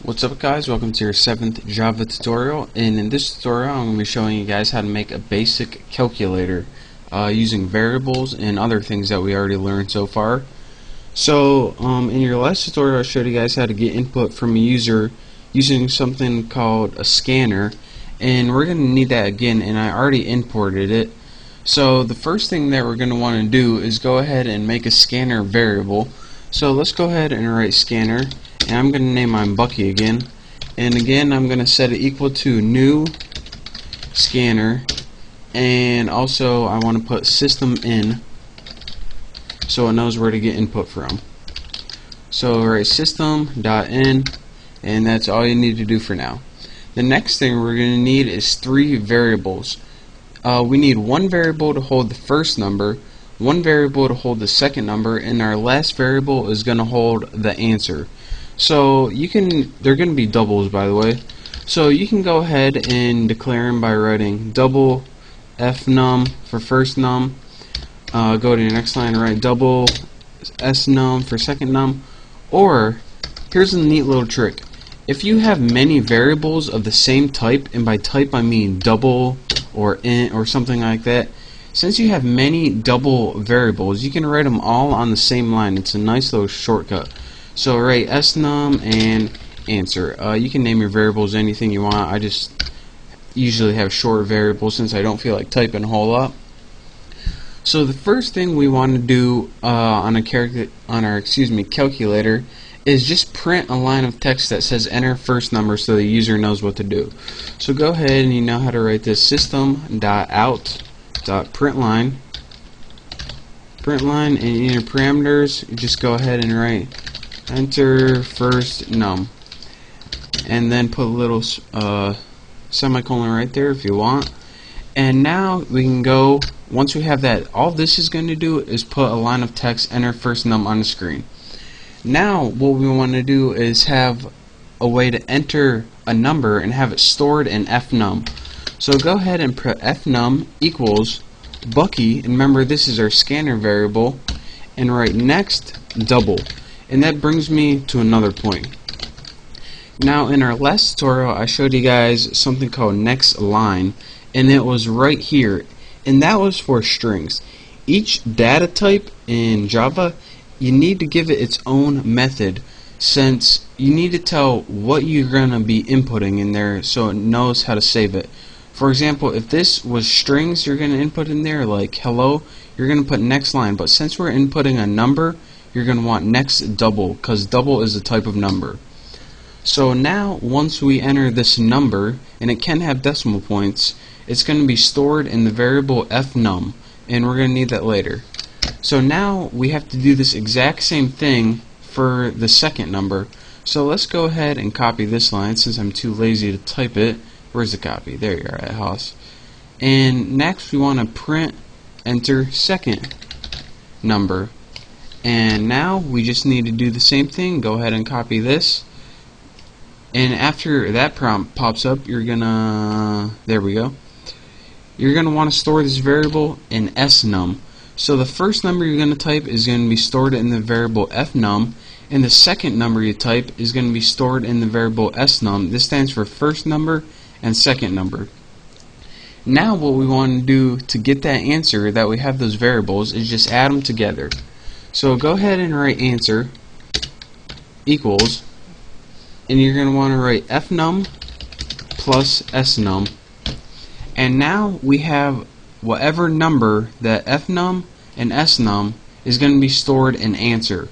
What's up guys, welcome to your 7th Java tutorial, and in this tutorial I'm going to be showing you guys how to make a basic calculator using variables and other things that we already learned so far. So in your last tutorial I showed you guys how to get input from a user using something called a scanner, and we're going to need that again, and I already imported it. So the first thing that we're going to want to do is go ahead and make a scanner variable. So let's go ahead and write scanner, and I'm going to name mine Bucky again, and again I'm going to set it equal to new scanner, and also I want to put system in so it knows where to get input from. So write system.in, and that's all you need to do for now. The next thing we're going to need is 3 variables. We need one variable to hold the first number, one variable to hold the second number, and our last variable is going to hold the answer. So they're going to be doubles, by the way. So you can go ahead and declare them by writing double fnum for first num. Go to your next line and write double snum for second num. Or here's a neat little trick. If you have many variables of the same type, and by type I mean double or int or something like that, since you have many double variables, you can write them all on the same line. It's a nice little shortcut. So write snum and answer. You can name your variables anything you want. I just usually have short variables since I don't feel like typing a whole lot. So the first thing we want to do on our calculator is just print a line of text that says enter first number so the user knows what to do. So go ahead and you know how to write this system.out.println. Println, and in your parameters just go ahead and write enter first num, and then put a little semicolon right there if you want. And now we can go, once we have that, all this is going to do is put a line of text enter first num on the screen. Now what we want to do is have a way to enter a number and have it stored in fnum. So go ahead and put fnum equals Bucky, and remember this is our scanner variable, and write next double. And that brings me to another point. Now in our last tutorial I showed you guys something called next line, and it was right here, and that was for strings. Each data type in Java, you need to give it its own method, since you need to tell what you're going to be inputting in there so it knows how to save it. For example, if this was strings you're going to input in there, like hello, you're going to put next line, but since we're inputting a number, you're going to want next double, because double is a type of number. So now once we enter this number, and it can have decimal points, it's going to be stored in the variable fnum, and we're going to need that later. So now we have to do this exact same thing for the second number. So let's go ahead and copy this line since I'm too lazy to type it. Where's the copy? There you are at Haas. And next we want to print enter second number. And now we just need to do the same thing. Go ahead and copy this. And after that prompt pops up, you're gonna, there we go, you're gonna want to store this variable in snum. So the first number you're going to type is going to be stored in the variable fnum, and the second number you type is going to be stored in the variable snum. This stands for first number and second number. Now what we want to do to get that answer that we have those variables is just add them together. So go ahead and write answer equals, and you're going to want to write fnum plus snum, and now we have whatever number that fnum and snum is going to be stored in answer.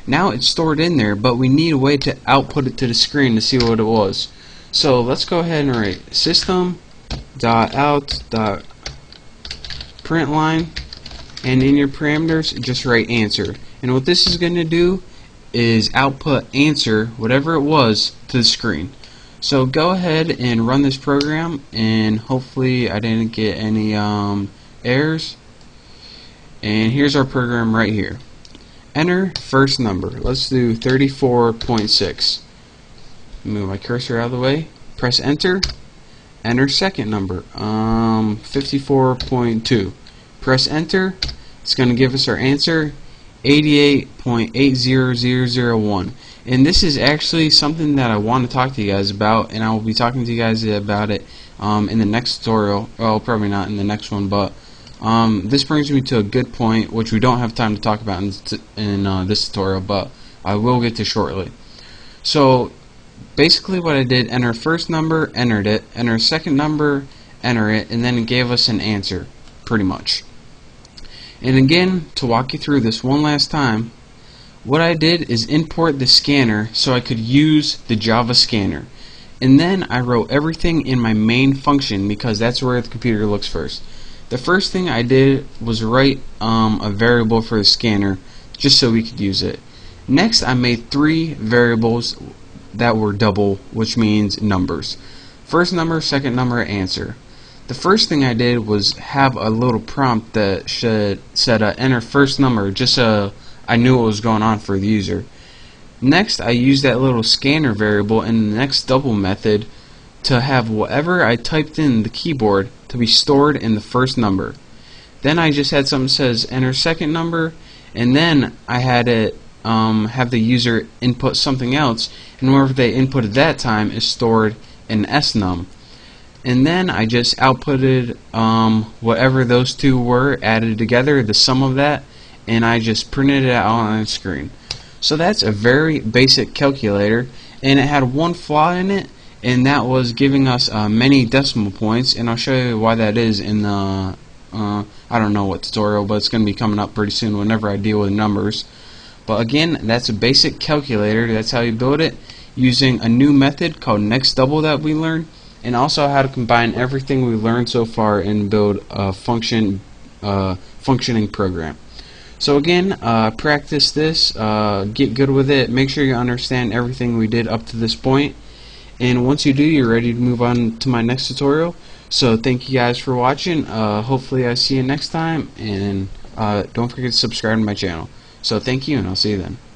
Now it's stored in there, but we need a way to output it to the screen to see what it was. So let's go ahead and write system.out.println, and in your parameters just write answer. And what this is going to do is output answer, whatever it was, to the screen. So go ahead and run this program, and hopefully I didn't get any errors. And here's our program right here. Enter first number. Let's do 34.6. Move my cursor out of the way. Press enter. Enter second number. 54.2. Press enter. It's going to give us our answer, 88.80001. And this is actually something that I want to talk to you guys about, and I will be talking to you guys about it in the next tutorial. Well, probably not in the next one, but this brings me to a good point, which we don't have time to talk about in this tutorial, but I will get to shortly. So basically what I did, enter first number, entered it, enter second number, enter it, and then it gave us an answer, pretty much. And again, to walk you through this one last time, what I did is import the scanner so I could use the Java scanner. And then I wrote everything in my main function because that's where the computer looks first. The first thing I did was write a variable for the scanner just so we could use it. Next, I made 3 variables that were double, which means numbers. First number, second number, answer. The first thing I did was have a little prompt that said enter first number, just so I knew what was going on for the user. Next, I used that little scanner variable in the next double method to have whatever I typed in the keyboard to be stored in the first number. Then I just had something that says enter second number, and then I had it have the user input something else, and whatever they inputted that time is stored in snum. And then I just outputted whatever those two were added together, the sum of that, and I just printed it out on the screen. So that's a very basic calculator, and it had one flaw in it, and that was giving us many decimal points, and I'll show you why that is in the I don't know what tutorial, but it's going to be coming up pretty soon whenever I deal with numbers. But again, that's a basic calculator. That's how you build it, using a new method called next double that we learned, and also how to combine everything we learned so far and build a functioning program. So again, practice this, get good with it, make sure you understand everything we did up to this point, and once you do, you're ready to move on to my next tutorial. So thank you guys for watching. Hopefully I see you next time, and don't forget to subscribe to my channel. So thank you, and I'll see you then.